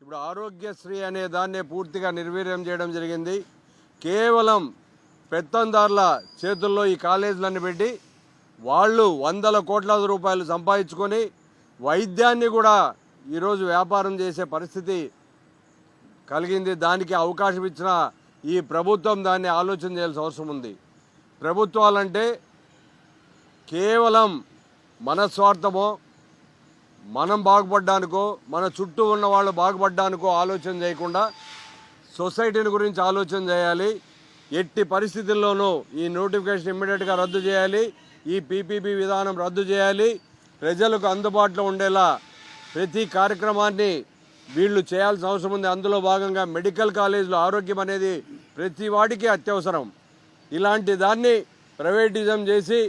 ఇప్పుడు ఆరోగ్యశ్రీ అనే దాన్ని పూర్తిగా నిర్వీర్యం చేయడం జరిగింది. కేవలం పెత్తందారుల చేతుల్లో ఈ కాలేజీలన్నీ పెట్టి వాళ్ళు వందల కోట్ల రూపాయలు సంపాదించుకొని వైద్యాన్ని కూడా ఈరోజు వ్యాపారం చేసే పరిస్థితి కలిగింది. దానికి అవకాశం ఇచ్చిన ఈ ప్రభుత్వం దాన్ని ఆలోచన చేయాల్సిన అవసరం ఉంది. ప్రభుత్వాలంటే కేవలం మన స్వార్థమో, మనం బాగుపడ్డానికో, మన చుట్టూ ఉన్న వాళ్ళు బాగుపడ్డానికో ఆలోచన చేయకుండా సొసైటీని గురించి ఆలోచన చేయాలి. ఎట్టి పరిస్థితుల్లోనూ ఈ నోటిఫికేషన్ ఇమ్మీడియట్గా రద్దు చేయాలి. ఈ పీపీపీ విధానం రద్దు చేయాలి. ప్రజలకు అందుబాటులో ఉండేలా ప్రతి కార్యక్రమాన్ని వీళ్ళు చేయాల్సిన అవసరం ఉంది. అందులో భాగంగా మెడికల్ కాలేజీలో ఆరోగ్యం అనేది ప్రతి వాడికి అత్యవసరం. ఇలాంటి దాన్ని ప్రైవేటిజం చేసి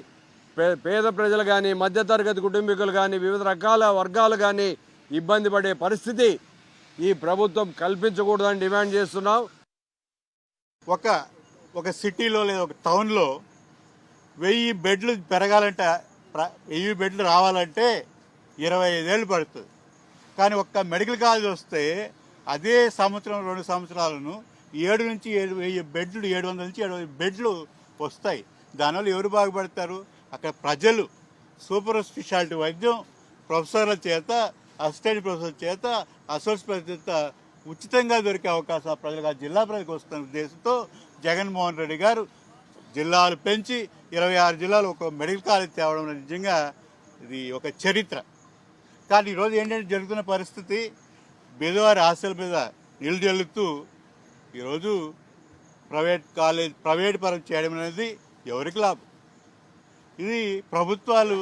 పేద ప్రజలు కానీ, మధ్యతరగతి కుటుంబీకులు కానీ, వివిధ రకాల వర్గాలు కానీ ఇబ్బంది పడే పరిస్థితి ఈ ప్రభుత్వం కల్పించకూడదని డిమాండ్ చేస్తున్నాం. ఒక సిటీలో లేదా ఒక టౌన్లో 1000 బెడ్లు పెరగాలంటే 1000 బెడ్లు రావాలంటే 25 ఏళ్ళు పడుతుంది. కానీ ఒక్క మెడికల్ కాలేజ్ వస్తే అదే సంవత్సరం 2 సంవత్సరాలను 7 నుంచి 1000 బెడ్లు 700 నుంచి 700 బెడ్లు వస్తాయి. దానివల్ల ఎవరు బాగుపడతారు? అక్కడ ప్రజలు సూపర్ స్పెషాలిటీ వైద్యం ప్రొఫెసర్ల చేత, అసిస్టెంట్ ప్రొఫెసర్ చేత, అసోసియేట్ చేత ఉచితంగా దొరికే అవకాశం ప్రజలకు, ఆ జిల్లా ప్రజలకు వస్తున్న ఉద్దేశంతో జగన్మోహన్ రెడ్డి గారు జిల్లాలు పెంచి 26 జిల్లాలు ఒక మెడికల్ కాలేజ్ తేవడం నిజంగా ఇది ఒక చరిత్ర. కానీ ఈరోజు ఏంటంటే జరుగుతున్న పరిస్థితి, పేదవారి ఆశల మీద నీళ్లు జల్లుతూ ఈరోజు ప్రైవేట్ పరం చేయడం అనేది ఎవరికి లాభం? ఇది ప్రభుత్వాలు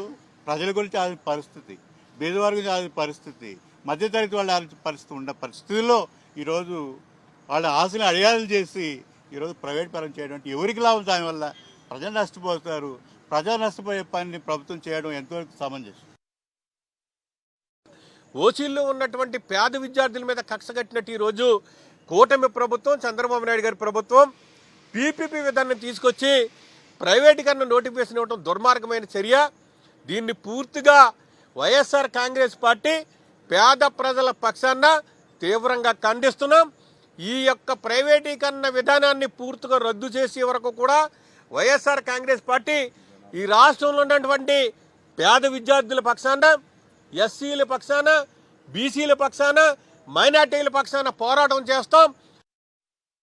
ప్రజల గురించి ఆలోచించే పరిస్థితి, పేదవారి గురించి ఆలోచించే పరిస్థితి, మధ్యతరగతి వాళ్ళు ఆలోచించే పరిస్థితి ఉన్న పరిస్థితుల్లో ఈరోజు వాళ్ళ ఆశలు అడియాలు చేసి ఈరోజు ప్రైవేట్ పరం చేయడం ఎవరికి లాభం? దానివల్ల ప్రజలు నష్టపోతారు. ప్రజలు నష్టపోయే పనిని ప్రభుత్వం చేయడం ఎంతవరకు సమంజసం? ఓసీల్లో ఉన్నటువంటి పేద విద్యార్థుల మీద కక్ష కట్టినట్టు ఈరోజు కూటమి ప్రభుత్వం, చంద్రబాబు నాయుడు గారి ప్రభుత్వం పీపీపీ విధానం తీసుకొచ్చి ప్రైవేటీకరణ నోటిఫికేషన్ ఇవ్వడం దుర్మార్గమైన చర్య. దీన్ని పూర్తిగా వైఎస్ఆర్ కాంగ్రెస్ పార్టీ పేద ప్రజల పక్షాన తీవ్రంగా ఖండిస్తున్నాం. ఈ యొక్క ప్రైవేటీకరణ విధానాన్ని పూర్తిగా రద్దు చేసే వరకు కూడా వైఎస్ఆర్ కాంగ్రెస్ పార్టీ ఈ రాష్ట్రంలో ఉన్నటువంటి పేద విద్యార్థుల పక్షాన, ఎస్సీల పక్షాన, బీసీల పక్షాన, మైనార్టీల పక్షాన పోరాటం చేస్తాం.